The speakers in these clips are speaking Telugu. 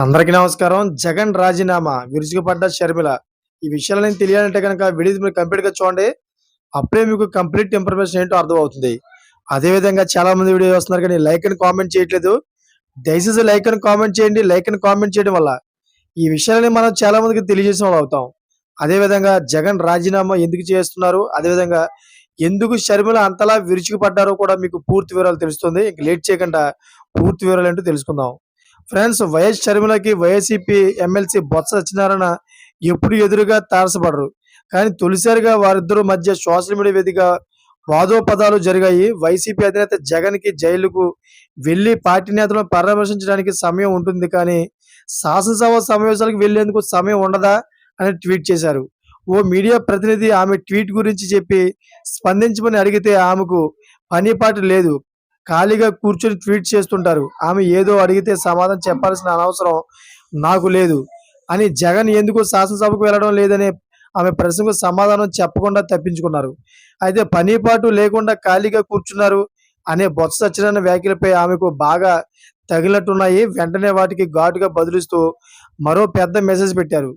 అందరికీ నమస్కారం. జగన్ రాజీనామా, విరుచుకుపడ్డ షర్మిల. ఈ విషయాలన్నీ తెలియాలంటే గనక వీడియో మీరు కంప్లీట్‌గా చూడండి. అప్పుడే మీకు కంప్లీట్ ఇన్ఫర్మేషన్ ఏంటో అర్థమవుతుంది. అదే విధంగా చాలా మంది వీడియో చూస్తున్నారు కానీ లైక్ అని కామెంట్ చేయట్లేదు. దయచేసి లైక్ అని కామెంట్ చేయండి. లైక్ అని కామెంట్ చేయడం వల్ల ఈ విషయాలని మనం చాలా మందికి తెలియజేసిన వాళ్ళం అవుతాం. అదే విధంగా జగన్ రాజీనామా ఎందుకు చేస్తున్నారు? అదే విధంగా ఎందుకు షర్మిల అంతలా విరుచుకుపడ్డారో కూడా మీకు పూర్తి వివరాలు తెలుస్తుంది. ఇంక లేట్ చేయకుండా పూర్తి వివరాలేంటో తెలుసుకుందాం. ఫ్రెండ్స్, వైఎస్ షర్మిలకి వైసీపీ ఎమ్మెల్సీ బొత్స సత్యనారాయణ ఎప్పుడు ఎదురుగా తారసపడరు. కానీ తొలిసారిగా వారిద్దరూ మధ్య సోషల్ మీడియా వేదికగా వాదోపదాలు జరిగాయి. వైసీపీ అధినేత జగన్‌కి జైలుకు వెళ్లి పార్టీ నేతలను పరామర్శించడానికి సమయం ఉంటుంది కానీ శాసనసభ సమావేశాలకు వెళ్లేందుకు సమయం ఉండదా అని ట్వీట్ చేశారు. ఓ మీడియా ప్రతినిధి ఆమె ట్వీట్ గురించి చెప్పి స్పందించమని అడిగితే ఆమెకు పని పాట లేదు. ఖాళీగా కూర్చొని ట్వీట్ చేస్తుంటారు. ఆమె ఏదో అడిగితే సమాధానం చెప్పాల్సిన అవసరం నాకు లేదు అని జగన్ ఎందుకు శాసనసభకు వెళ్ళడం లేదనే ఆమె ప్రశ్నకు సమాధానం చెప్పకుండా తప్పించుకున్నారు. అయితే పని పాటు లేకుండా ఖాళీగా కూర్చున్నారు అనే బొత్స సత్యనారాయణ వ్యాఖ్యలపై ఆమెకు బాగా తగిలినట్టున్నాయి. వెంటనే వాటికి ఘాటుగా బదులిస్తూ మరో పెద్ద మెసేజ్ పెట్టారు.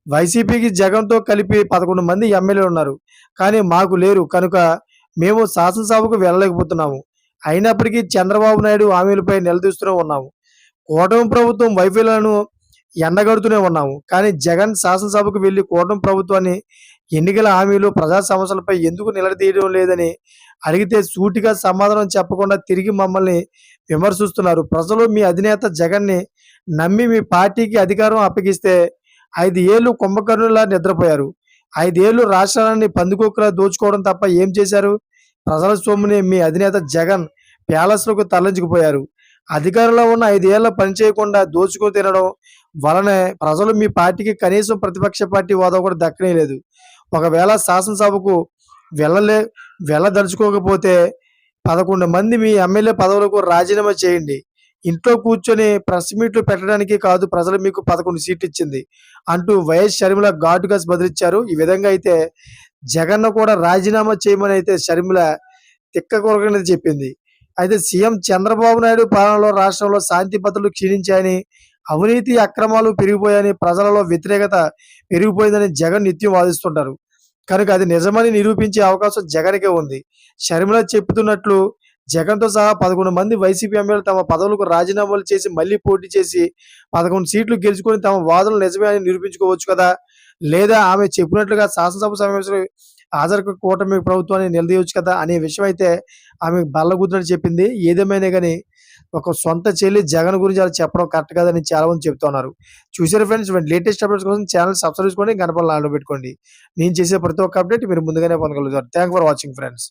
వైసీపీకి జగన్‌తో కలిపి 11 మంది ఎమ్మెల్యేలు ఉన్నారు. కానీ మాకు లేరు కనుక మేము శాసనసభకు వెళ్ళలేకపోతున్నాము. అయినప్పటికీ చంద్రబాబు నాయుడు హామీలపై నిలదీస్తూనే ఉన్నాము. కూటమి ప్రభుత్వం వైఫల్యాలను ఎండగడుతూనే ఉన్నాము. కానీ జగన్ శాసనసభకు వెళ్లి కూటమి ప్రభుత్వాన్ని ఎన్నికల హామీలు, ప్రజా సమస్యలపై ఎందుకు నిలదీయడం లేదని అడిగితే సూటిగా సమాధానం చెప్పకుండా తిరిగి మమ్మల్ని విమర్శిస్తున్నారు. ప్రజలు మీ అధినేత జగన్‌ని నమ్మి మీ పార్టీకి అధికారం అప్పగిస్తే 5 ఏళ్లు కుంభకర్ణులా నిద్రపోయారు. 5 ఏళ్లు రాష్ట్రాన్ని పందికొక్కులా దోచుకోవడం తప్ప ఏం చేశారు? ప్రజల సొమ్ముని మీ అధినేత జగన్ ప్యాలెస్‌లకు తరలించుకుపోయారు. అధికారంలో ఉన్న 5 ఏళ్ల పని చేయకుండా దోచుకొని తినడం వలనే ప్రజలు మీ పార్టీకి కనీసం ప్రతిపక్ష పార్టీ హోదా కూడా దక్కనేలేదు. ఒకవేళ శాసనసభకు వెళ్ళలే వెళ్ళదలుచుకోకపోతే 11 మంది మీ ఎమ్మెల్యే పదవులకు రాజీనామా చేయండి. ఇంట్లో కూర్చొని ప్రెస్ మీట్లు పెట్టడానికి కాదు ప్రజలు మీకు 11 సీట్లు ఇచ్చింది అంటూ వైఎస్ షర్మిల ఘాటుగా బదిలిచ్చారు. ఈ విధంగా అయితే జగన్‌ను కూడా రాజీనామా చేయమని అయితే షర్మిల తిక్కకొరకనేది చెప్పింది. అయితే సీఎం చంద్రబాబు నాయుడు పాలనలో రాష్ట్రంలో శాంతి భద్రతలు క్షీణించాయని, అవినీతి అక్రమాలు పెరిగిపోయాయని, ప్రజలలో వ్యతిరేకత పెరిగిపోయిందని జగన్ నిత్యం వాదిస్తుంటారు. కనుక అది నిజమని నిరూపించే అవకాశం జగన్‌కే ఉంది. షర్మిల చెబుతున్నట్లు జగన్‌తో సహా 11 మంది వైసీపీ ఎమ్మెల్యేలు తమ పదవులకు రాజీనామాలు చేసి మళ్లీ పోటీ చేసి 11 సీట్లు గెలుచుకొని తమ వాదనలు నిజమే అని నిరూపించుకోవచ్చు కదా! లేదా ఆమె చెప్పినట్లుగా శాసనసభ సమావేశంలో హాజరు కూటమి ప్రభుత్వాన్ని నిలదీయొచ్చు కదా! అనే విషయం అయితే ఆమె బల్లగుద్దినట్టు చెప్పింది. ఏదేమైనా గాని ఒక సొంత చెల్లి జగన్ గురించి అలా చెప్పడం కరెక్ట్ కాదని చాలా మంది చెప్తున్నారు. చూసారా ఫ్రెండ్స్, లేటెస్ట్ అప్డేట్స్ కోసం ఛానెల్ సబ్స్క్రైబ్ చేసుకోండి, గంట పైన ఆన్‌లో పెట్టుకోండి. నేను చేసే ప్రతి ఒక్క అప్డేట్ మీరు ముందుగానే పొందగలుగుతారు. Thanks for watching friends.